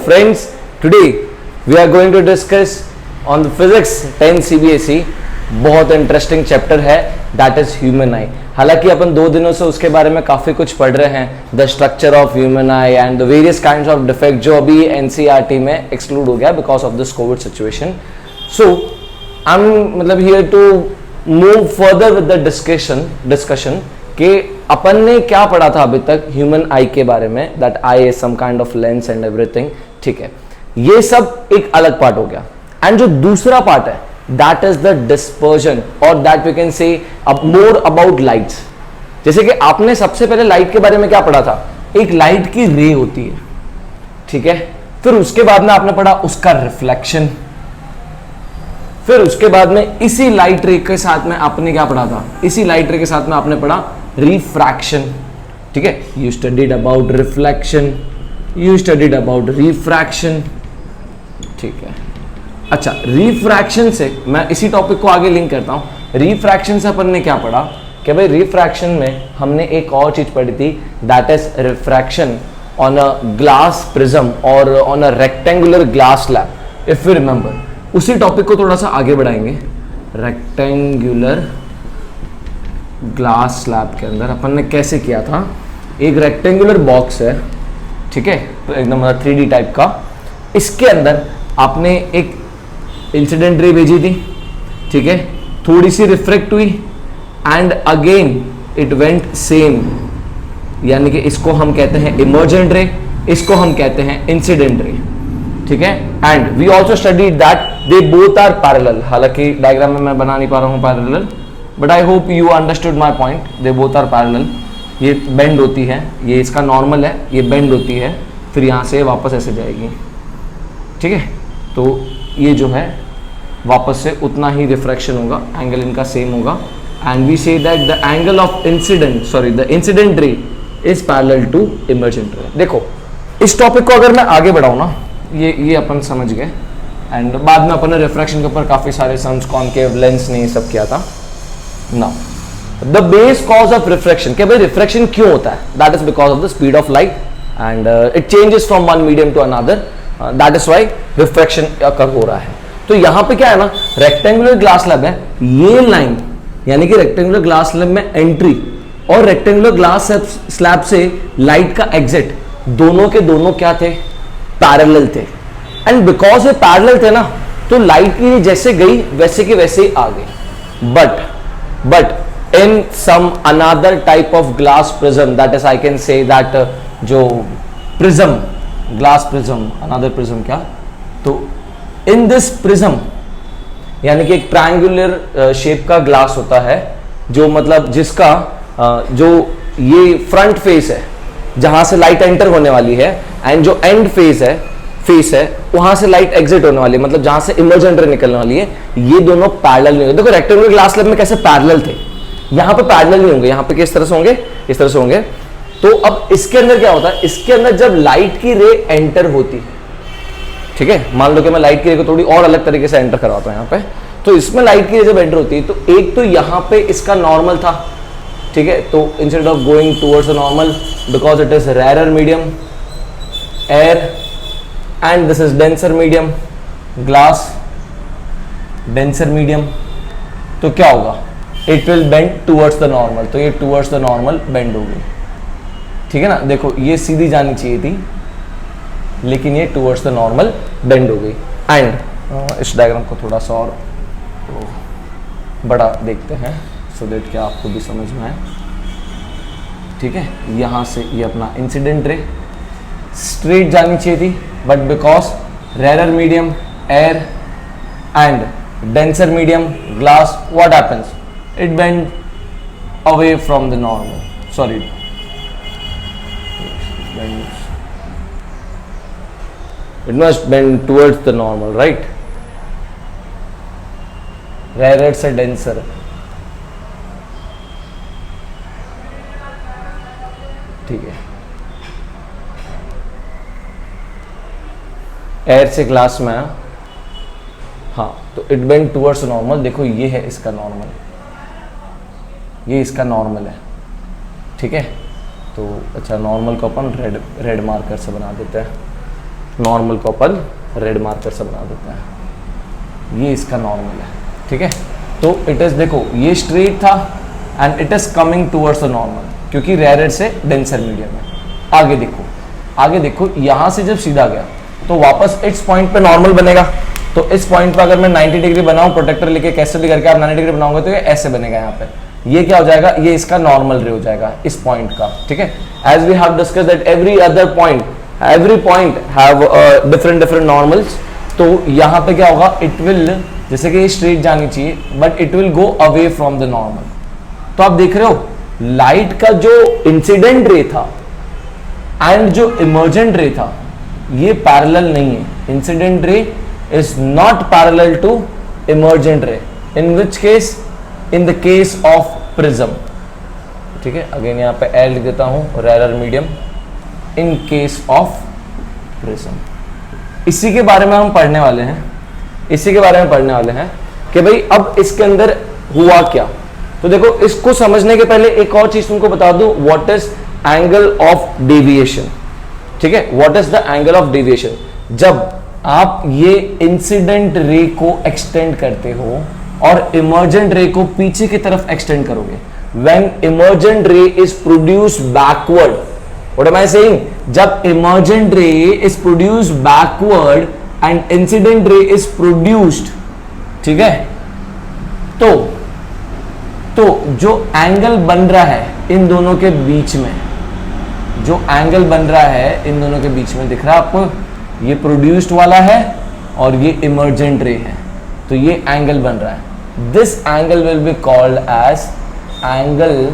friends, today we are going to discuss on the physics 10 CBSE. बहुत interesting chapter है that is human आई. हालांकि अपन 2 दिनों से उसके बारे में काफी कुछ पढ़ रहे हैं, the structure of human eye and the various kinds of defect, जो अभी एनसीईआरटी में एक्सक्लूड हो गया because of this COVID situation. So I am मतलब here to move further with the discussion कि अपन ने क्या पढ़ा था अभी तक ह्यूमन आई के बारे में, that eye is some kind of lens and everything. ठीक है, ये सब एक अलग पार्ट हो गया. एंड जो दूसरा पार्ट है दैट इज द डिस्पर्जन और that we can say more about lights. जैसे कि आपने सबसे पहले लाइट के बारे में क्या पढ़ा था, एक लाइट की रे होती है, ठीक है. फिर उसके बाद में आपने पढ़ा उसका रिफ्लेक्शन. फिर उसके बाद में इसी लाइट रे के साथ में आपने क्या पढ़ा था, इसी लाइट रे के साथ में आपने पढ़ा रिफ्रैक्शन. ठीक है, you studied about reflection, you studied about refraction. ठीक है, अच्छा, रिफ्रैक्शन से मैं इसी टॉपिक को आगे लिंक करता हूं. रिफ्रैक्शन से अपन ने क्या पढ़ा कि भाई रिफ्रैक्शन में हमने एक और चीज पढ़ी थी, that is refraction on a glass prism और on a rectangular glass slab. If you remember, उसी टॉपिक को थोड़ा सा आगे बढ़ाएंगे. रेक्टेंगुलर ग्लास स्लैब के अंदर अपन ने कैसे किया था, एक रेक्टेंगुलर बॉक्स है, ठीक है, तो एकदम 3D टाइप का. इसके अंदर आपने एक इंसिडेंट रे भेजी थी, ठीक है, थोड़ी सी रिफ्रेक्ट हुई and again it went same, यानी कि इसको हम कहते हैं इमर्जेंट रे, इसको हम कहते हैं इंसिडेंट रे. ठीक है, and we also studied that they both are parallel. हालांकि डायग्राम में मैं बना नहीं पा रहा हूं parallel, but I hope you understood my point. They both are parallel. ये बेंड होती है, ये इसका नॉर्मल है, ये बेंड होती है, फिर यहाँ से वापस ऐसे जाएगी. ठीक है, तो ये जो है वापस से उतना ही रिफ्रैक्शन होगा, एंगल इनका सेम होगा. And we see that the angle of the incident ray is parallel to emergent ray. देखो, इस टॉपिक को अगर मैं आगे बढ़ाऊं ना, ये अपन समझ गए. एंड बाद में अपन ने रिफ्रैक्शन के ऊपर काफी सारे सम्स, कॉनकेव लेंस ने ये सब किया था. Now the base cause of refraction, कि भाई रिफ्रैक्शन क्यों होता है, that is because of the speed of light and it changes from one medium to another. That is why refraction occur हो रहा है. तो यहां पे क्या है ना, रेक्टेंगुलर ग्लास स्लैब है, ये लाइन यानी कि रेक्टेंगुलर ग्लास स्लैब में एंट्री और रेक्टेंगुलर ग्लास स्लैब से लाइट का एग्जिट, दोनों के दोनों क्या थे, पैरेलल थे. एंड बिकॉज ये पैरेलल थे ना, तो लाइट की जैसे गई वैसे के वैसे ही आ गई. But in some another type of glass prism, that is I can say that जो prism, glass prism, another prism क्या, तो इन दिस प्रिज्म यानी कि एक ट्रायंगुलर शेप का ग्लास होता है, जो मतलब जिसका जो ये फ्रंट फेस है जहां से लाइट एंटर होने वाली है, एंड जो एंड फेस है वहां से लाइट एग्जिट होने वाली है, मतलब जहां से इमर्जेंट रे निकलने वाली है, ये दोनों पैरेलल नहीं होंगे. देखो रेक्टेंगुलर ग्लास स्लैब में कैसे पैरेलल थे, यहां पे पैरेलल नहीं होंगे, यहां पे किस तरह से होंगे, इस तरह से होंगे. तो अब इसके अंदर क्या होता है, इसके अंदर जब लाइट की रे एंटर होती है, ठीक है, मान लो कि मैं लाइट की रे को थोड़ी और अलग तरीके से एंटर करवाता हूं यहाँ पे, तो इसमें लाइट की रे जब एंटर होती है, तो एक तो यहाँ पे इसका नॉर्मल था, ठीक है, तो instead of going towards the normal, because it is rare medium air and this is denser medium glass, denser medium, तो क्या होगा, it will bend towards the normal. तो ये टुवर्ड्स द नॉर्मल बेंड होगी. ठीक है ना, देखो ये सीधी जानी चाहिए थी, लेकिन ये टुवर्ड्स द नॉर्मल बेंड हो गई. एंड इस डायग्राम को थोड़ा सा और बड़ा देखते हैं, सो दैट क्या आपको भी समझ में आए. ठीक है, यहाँ से ये अपना इंसिडेंट रे स्ट्रेट जानी चाहिए थी, but because rare medium air and denser medium glass, what happens, it bend away from the normal, sorry it must bend towards the normal, right? Rarer से denser. ठीक है, एयर से glass में आया, हाँ, तो इट बेंड टुवर्ड्स नॉर्मल. देखो ये है इसका नॉर्मल, ये इसका नॉर्मल है. ठीक है, तो अच्छा, नॉर्मल को अपन रेड मार्कर से बना देते हैं. नॉर्मल को अपन रेड मार्कर से बना देते हैं, ये इसका नॉर्मल है, ठीक है। तो इट इज, देखो ये स्ट्रेट था and it is coming towards the normal, क्योंकि रेयर से डेंसर मीडियम है। आगे देखो, आगे देखो, यहां से जब सीधा गया तो वापस इस पॉइंट पे नॉर्मल बनेगा। तो इस पॉइंट पे अगर मैं 90 डिग्री बनाऊं प्रोटेक्टर लेके, कैसे भी करके आप 90 डिग्री बनाऊंगा तो ये ऐसे बनेगा। यहाँ पे ये क्या हो जाएगा, ये इसका नॉर्मल रे हो जाएगा इस पॉइंट का, ठीक है। As we have discuss that every other point, every point have different different normals. तो यहाँ पे क्या होगा, इट विल, जैसे कि ये स्ट्रेट जानी चाहिए but it will go away from the normal. तो आप देख रहे हो लाइट का जो इंसिडेंट रे था एंड जो इमर्जेंट रे था ये पैरेलल नहीं है। Incident ray is not parallel to emergent ray, in which case, in the case of prism, ठीक है। अगेन यहाँ पे एल लिख देता हूं, rare medium, in case of prism. इसी के बारे में हम पढ़ने वाले हैं, इसी के बारे में पढ़ने वाले हैं कि भाई अब इसके अंदर हुआ क्या। तो देखो, इसको समझने के पहले एक और चीज तुमको बता दूं, what is angle of deviation, ठीक है। What is the angle of deviation? जब आप ये इंसिडेंट रे को एक्सटेंड करते हो और इमर्जेंट रे को पीछे की तरफ एक्सटेंड करोगे, when emergent ray is produced backward, what am I saying, जब emergent ray is produced backward and incident ray is produced, ठीक है, तो जो एंगल बन रहा है इन दोनों के बीच में, जो एंगल बन रहा है इन दोनों के बीच में दिख रहा है आपको, ये प्रोड्यूस्ड वाला है और ये इमर्जेंट रे है, तो ये एंगल बन रहा है। This angle will be called as angle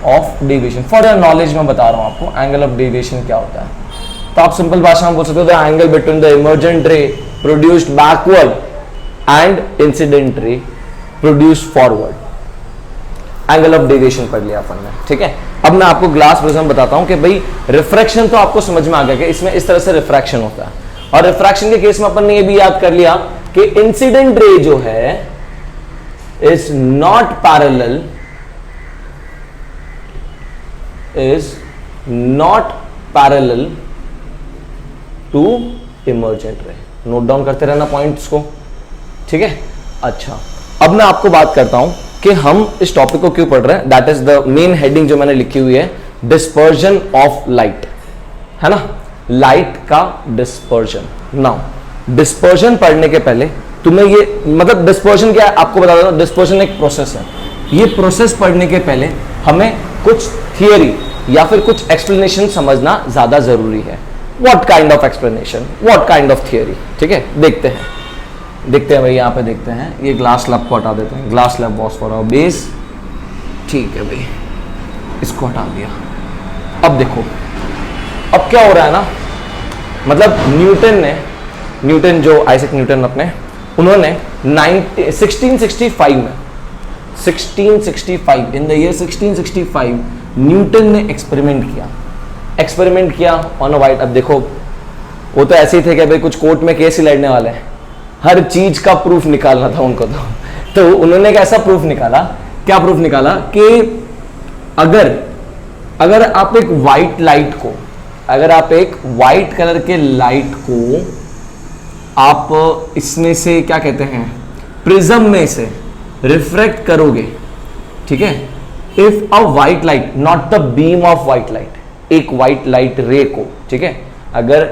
of deviation. For your knowledge मैं बता रहा हूं आपको एंगल ऑफ डेविएशन क्या होता है। तो आप सिंपल भाषा में बोल सकते हो the angle between the emergent रे प्रोड्यूस्ड बैकवर्ड एंड इंसिडेंट रे produced forward. Angle of deviation पढ़ लिया अपन ने, ठीक है। अब मैं आपको ग्लास प्रिज्म बताता हूं कि भाई रिफ्रैक्शन तो आपको समझ में आ गया कि इसमें इस तरह से रिफ्रैक्शन होता है, और रिफ्रैक्शन के केस में अपन ने ये भी याद कर लिया कि इंसिडेंट रे जो है is not parallel, is not parallel to emergent ray. Note down करते रहना पॉइंट्स को, ठीक है। अच्छा, अब मैं आपको बात करता हूं कि हम इस टॉपिक को क्यों पढ़ रहे हैं। That is the main heading जो मैंने लिखी हुई है, डिस्पर्जन ऑफ लाइट, है ना, लाइट का डिस्पर्जन। नाउ डिस्पर्जन पढ़ने के पहले तुम्हें ये, मतलब डिस्पर्जन क्या है आपको बता देता हूं। डिस्पर्जन एक प्रोसेस है। ये प्रोसेस पढ़ने के पहले हमें कुछ थियरी या फिर कुछ एक्सप्लेनेशन समझना ज्यादा जरूरी है। What kind of explanation, what kind of theory, ठीक है। देखते हैं भाई, यहाँ पे देखते हैं। ये ग्लास स्लैब को हटा देते हैं, ग्लास स्लैब फॉस्फोर और बेस, ठीक है भाई, इसको हटा दिया। अब देखो अब क्या हो रहा है ना, मतलब न्यूटन जो आइजैक न्यूटन अपने, उन्होंने 1665 में, 1665 इन द ईयर 1665 न्यूटन ने एक्सपेरिमेंट किया ऑन अ वाइट। अब देखो वो तो ऐसे ही थे कि भाई कुछ कोर्ट में केस ही लड़ने वाले हैं, हर चीज का प्रूफ निकालना था उनको। तो उन्होंने एक ऐसा प्रूफ निकाला, क्या प्रूफ निकाला कि अगर आप एक वाइट लाइट को, अगर आप एक वाइट कलर के लाइट को आप इसमें से क्या कहते हैं, प्रिज्म में से रिफ्रैक्ट करोगे, ठीक है। If a white light, not the beam of white light, एक वाइट लाइट रे को, ठीक है, अगर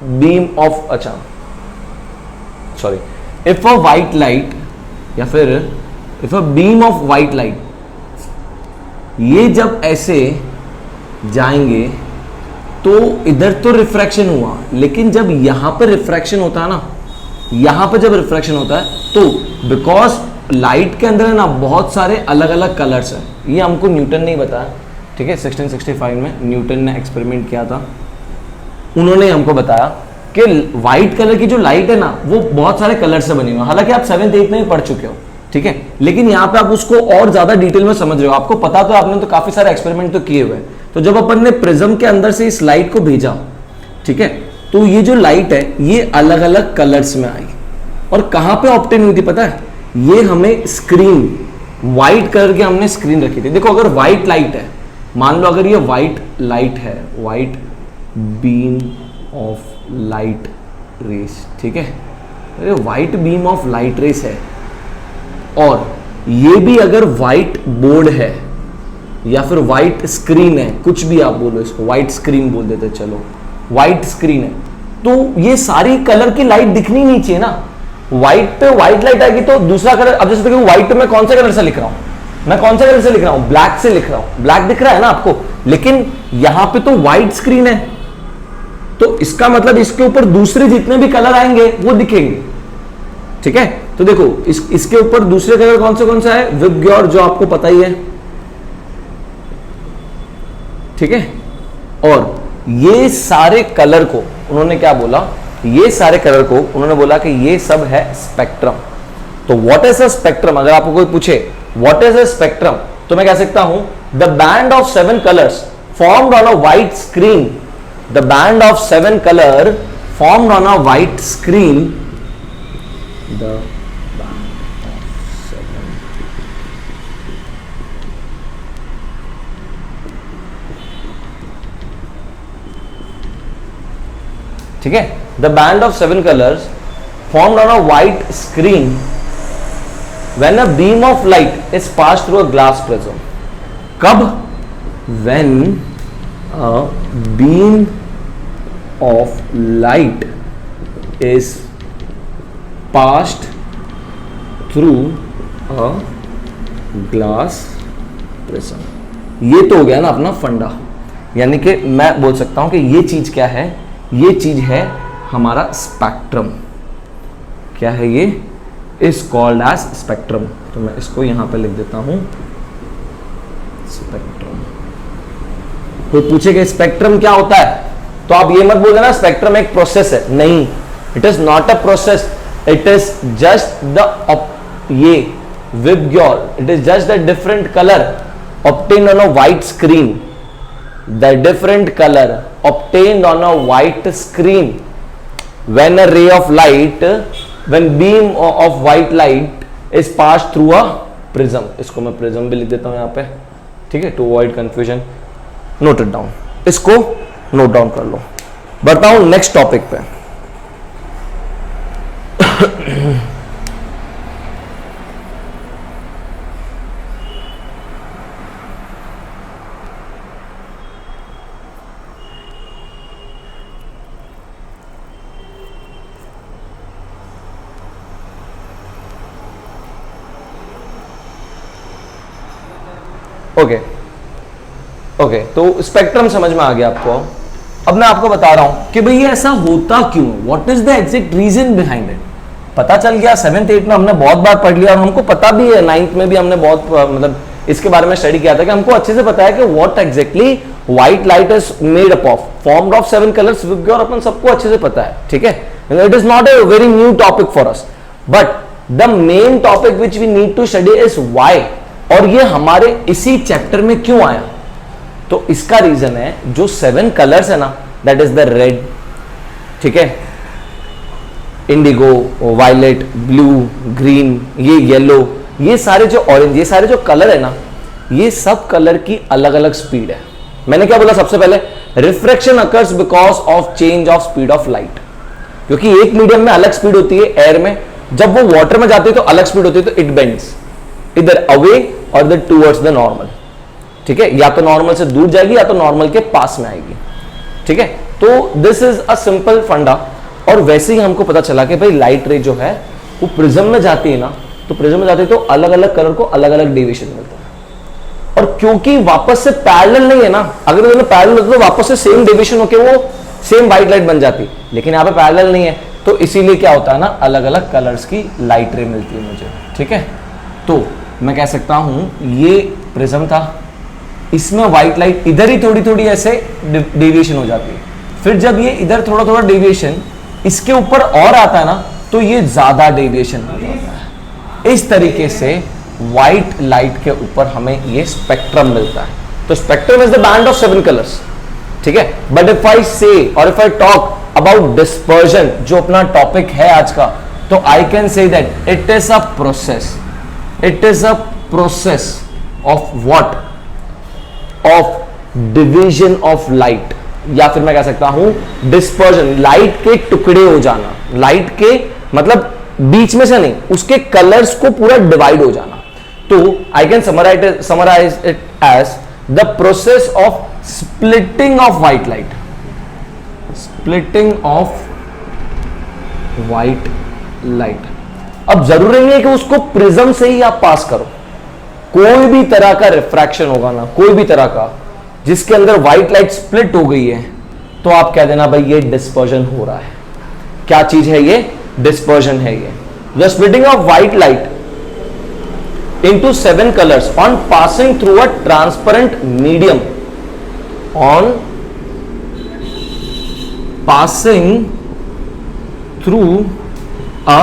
बीम ऑफ, अच्छा sorry, if a white light या फिर if a beam of white light, ये जब ऐसे जाएंगे तो इधर तो रिफ्रैक्शन हुआ, लेकिन जब यहां पर रिफ्रैक्शन होता है ना, यहां पर जब रिफ्रैक्शन होता है तो बिकॉज लाइट के अंदर है ना बहुत सारे अलग अलग कलर्स हैं, ये हमको न्यूटन ने बताया, ठीक है। 1665 में न्यूटन ने एक्सपेरिमेंट किया था, उन्होंने हमको बताया कि व्हाइट कलर की जो लाइट है ना वो बहुत सारे कलर से बनी हुई है। हालांकि आप 7th 8th में भी पढ़ चुके हो, ठीक है, लेकिन यहाँ पे आप उसको और ज्यादा डिटेल में समझ रहे हो, आपको पता तो, आपने तो काफी सारे एक्सपेरिमेंट तो किए हुए हैं। तो जब अपन ने प्रिज्म के अंदर से इस लाइट को भेजा, ठीक है, तो ये जो लाइट है ये अलग अलग कलर्स में आई, और कहां पे ऑब्टेन हुई थी पता है, ये हमें स्क्रीन, व्हाइट कलर की हमने स्क्रीन रखी थी। देखो अगर व्हाइट लाइट है, मान लो अगर ये व्हाइट लाइट है, white beam of light rays, ठीक है, white beam of light rays है, और ये भी अगर व्हाइट बोर्ड है या फिर व्हाइट स्क्रीन है, कुछ भी आप बोलो इसको, व्हाइट स्क्रीन बोल देते, चलो व्हाइट स्क्रीन है, तो ये सारी कलर की लाइट दिखनी नहीं चाहिए ना। व्हाइट पे व्हाइट लाइट आएगी तो दूसरा कलर, अब जैसे देखो व्हाइट पे मैं कौन से कलर से लिख रहा हूं, मैं कौन से कलर से लिख रहा हूं, ब्लैक से लिख रहा हूं, ब्लैक दिख रहा है ना आपको, लेकिन यहां पे तो व्हाइट स्क्रीन है, तो इसका मतलब इसके ऊपर दूसरे जितने भी कलर आएंगे वो दिखेंगे, ठीक है। तो देखो इसके ऊपर दूसरे कलर कौन सा है, विबग्योर, जो आपको पता ही है, ठीक है। और ये सारे कलर को उन्होंने क्या बोला, ये सारे कलर को उन्होंने बोला कि ये सब है स्पेक्ट्रम। तो व्हाट इज अ स्पेक्ट्रम, अगर आपको कोई पूछे व्हाट इज अ स्पेक्ट्रम, तो मैं कह सकता हूं the band of 7 colours formed on a white screen, the band of 7 colour formed on a white screen, the ठीक है, the band of 7 colours formed on a white screen when a beam of light is pass through a glass prism. कब, when a beam of light is passed through a glass prism. ये तो हो गया ना अपना फंडा, यानी कि मैं बोल सकता हूं कि ये चीज क्या है, ये चीज है हमारा स्पेक्ट्रम। क्या है ये, इज कॉल्ड एज स्पेक्ट्रम। तो मैं इसको यहां पे लिख देता हूं, स्पेक्ट्रम। कोई पूछेगा स्पेक्ट्रम क्या होता है, तो आप ये मत बोल देना स्पेक्ट्रम एक प्रोसेस है, नहीं, it is not a process, it is just the, ये VIBGYOR, it is just the different colour obtained on a white screen, the different color obtained on a white screen when a ray of light, when beam of white light is passed through a prism। इसको मैं prism भी लिख देता हूं यहां पे, ठीक है, to avoid confusion, note it down, इसको नोट डाउन कर लो। बढ़ता हूं नेक्स्ट टॉपिक पे। ओके, तो स्पेक्ट्रम समझ में आ गया आपको। अब मैं आपको बता रहा हूं कि भाई ये ऐसा होता क्यों, what is the exact reason behind it. पता चल गया 7th 8th में हमने बहुत बार पढ़ लिया, और हमको पता भी है 9th में भी हमने बहुत मतलब इसके बारे में स्टडी किया था कि हमको अच्छे से पता है कि what exactly white light is made up of, formed of 7 colours, और अपन सबको अच्छे से पता है, ठीक है। It is not a very new topic for us, but the main topic which we need to study is why, और ये हमारे इसी चैप्टर में क्यों आया। तो इसका रीजन है जो 7 कलर्स है ना, दैट इज द रेड, ठीक है, इंडिगो, वायलेट, ब्लू, ग्रीन, ये येलो, ये सारे जो ऑरेंज, ये सारे जो कलर है ना, ये सब कलर की अलग अलग स्पीड है। मैंने क्या बोला सबसे पहले, refraction occurs because of change of speed of light, क्योंकि एक मीडियम में अलग स्पीड होती है एयर में, जब वो वाटर में जाती है तो अलग स्पीड होती है, तो इट बेंड्स इधर अवे और द टूवर्ड्स द नॉर्मल, ठीक है, या तो नॉर्मल से दूर जाएगी या तो नॉर्मल के पास में आएगी, ठीक है। तो दिस इज अ सिंपल फंडा। और वैसे ही हमको पता चला कि भाई लाइट रे जो है वो प्रिज्म में जाती है ना, तो प्रिज्म में जाती है तो अलग अलग कलर को अलग अलग डेविएशन मिलता है, और क्योंकि वापस से पैरेलल नहीं है ना, अगर दोनों पैरेलल होते तो वापस से सेम डेविएशन होके वो सेम व्हाइट लाइट बन जाती, लेकिन यहाँ पे पैरेलल नहीं है, तो इसीलिए क्या होता है ना, अलग अलग कलर्स की लाइट रे मिलती है मुझे, ठीक है। तो मैं कह सकता हूं ये प्रिज्म था, इसमें व्हाइट लाइट इधर ही थोड़ी थोड़ी ऐसे डेविएशन हो जाती है, फिर जब ये इधर थोड़ा थोड़ा डेविएशन इसके ऊपर और आता है ना, तो ये ज्यादा डेविएशन हो जाता है। इस तरीके से व्हाइट लाइट के ऊपर हमें ये स्पेक्ट्रम मिलता है। तो spectrum is the band of 7 colours, ठीक है। बट इफ आई से और if I talk about dispersion, जो अपना टॉपिक है आज का, तो I can say that it is a process, it is a process of what, of division of light, या फिर मैं कह सकता हूं डिस्पर्जन, लाइट के टुकड़े हो जाना, लाइट के मतलब बीच में से नहीं, उसके कलर्स को पूरा डिवाइड हो जाना। तो I can summarise it as the process of splitting of white light, splitting of white light. अब जरूरी नहीं है कि उसको प्रिज्म से ही आप पास करो, कोई भी तरह का रिफ्रैक्शन होगा ना, कोई भी तरह का जिसके अंदर व्हाइट लाइट स्प्लिट हो गई है, तो आप कह देना भाई ये डिस्पर्जन हो रहा है। क्या चीज है ये? डिस्पर्जन है ये। The splitting of white light into 7 colors on passing through a transparent medium, on passing through a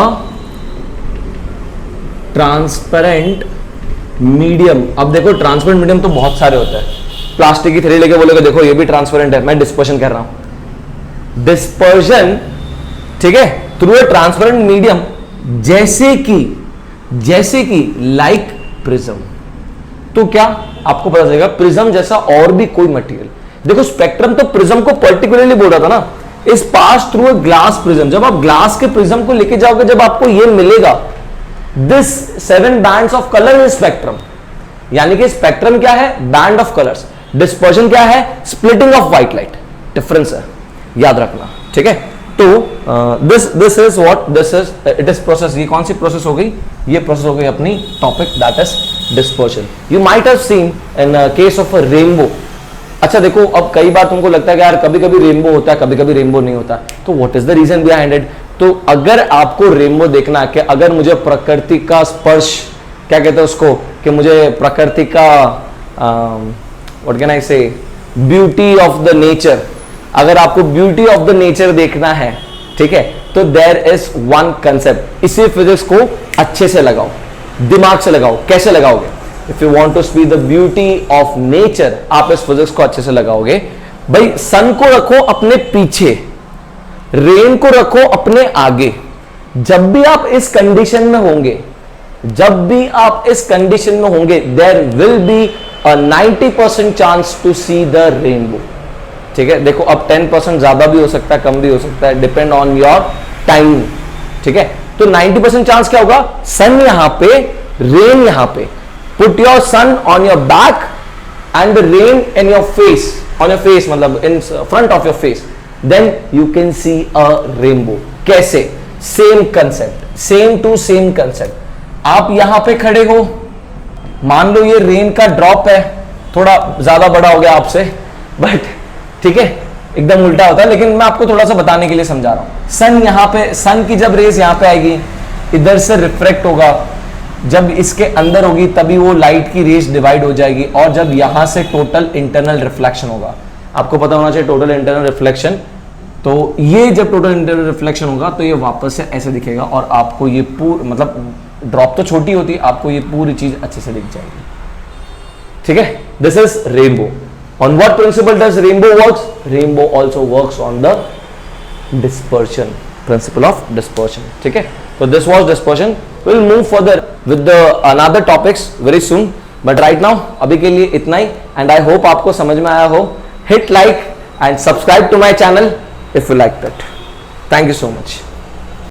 transparent medium. अब देखो ट्रांसपेरेंट मीडियम तो बहुत सारे होते हैं, प्लास्टिक की थैली लेके बोलोगे देखो ये भी ट्रांसपेरेंट है, मैं डिस्पर्शन कर रहा हूं। डिस्पर्जन, ठीक है, थ्रू ए ट्रांसपेरेंट मीडियम, जैसे कि लाइक प्रिज्म। तो क्या आपको पता चलेगा प्रिज्म जैसा और भी कोई मटेरियल। देखो स्पेक्ट्रम तो प्रिज्म को पर्टिकुलरली बोल रहा था ना, इस pass through a glass prism. जब आप ग्लास के प्रिज्म को लेके जाओगे, जब आपको ये मिलेगा this 7 bands of colour is spectrum, यानी कि स्पेक्ट्रम क्या है? Band of colours. डिस्पर्जन क्या है? Splitting of white light. Difference है, याद रखना, ठीक है। तो this is what this is, it is process. ये कौन सी प्रोसेस हो गई? ये प्रोसेस हो गई अपनी topic, that is dispersion. You might have seen in case of a rainbow. अच्छा देखो, अब कई बार तुमको लगता है कि यार कभी कभी रेनबो होता है, कभी कभी रेनबो नहीं होता, तो what is the reason behind it? तो अगर आपको रेनबो देखना है कि अगर मुझे प्रकृति का स्पर्श, क्या कहते हैं उसको, कि मुझे प्रकृति का व्हाट कैन आई से, ब्यूटी ऑफ द नेचर, अगर आपको ब्यूटी ऑफ द नेचर देखना है, ठीक है, तो देयर इज वन कंसेप्ट। इसी फिजिक्स को अच्छे से लगाओ, दिमाग से लगाओ। कैसे लगाओगे? If you want to see the beauty of nature, आप इस फिजिक्स को अच्छे से लगाओगे। भाई सन को रखो अपने पीछे, रेन को रखो अपने आगे। जब भी आप इस कंडीशन में होंगे, जब भी आप इस कंडीशन में होंगे, there will be a 90% chance to see the rainbow. ठीक है, देखो अब 10% ज्यादा भी हो सकता है, कम भी हो सकता है, डिपेंड ऑन योर टाइम। ठीक है, तो 90% चांस क्या होगा? सन यहां पे, रेन यहां पे। Put your sun on your back and the rain in your face, on your face मतलब in front of your face, then you can see a rainbow. कैसे? Same concept, same to same concept. आप यहां पे खड़े हो, मान लो ये rain का ड्रॉप है, थोड़ा ज्यादा बड़ा हो गया आपसे, बट ठीक है एकदम उल्टा होता है, लेकिन मैं आपको थोड़ा सा बताने के लिए समझा रहा हूं। सन यहां पे, सन की जब रेस यहां पे आएगी, इधर से रिफ्रेक्ट होगा, जब इसके अंदर होगी तभी वो लाइट की रेस डिवाइड हो जाएगी, और जब यहां से टोटल इंटरनल रिफ्लेक्शन होगा। आपको पता होना चाहिए टोटल इंटरनल रिफ्लेक्शन। तो ये जब टोटल इंटरनल रिफ्लेक्शन होगा तो ये वापस से ऐसे दिखेगा, और आपको ये पूरी, मतलब ड्रॉप तो छोटी होती है, आपको ये पूरी चीज अच्छे से दिख जाएगी। ठीक है, this is rainbow. On what principle does rainbow works? Rainbow also works on the dispersion, principle of dispersion. ठीक है, so this was dispersion. We'll move further with the another topics very soon. But right now, अभी के लिए इतना ही, and I hope आपको समझ में आया हो. Hit like and subscribe to my channel if you like that. Thank you so much.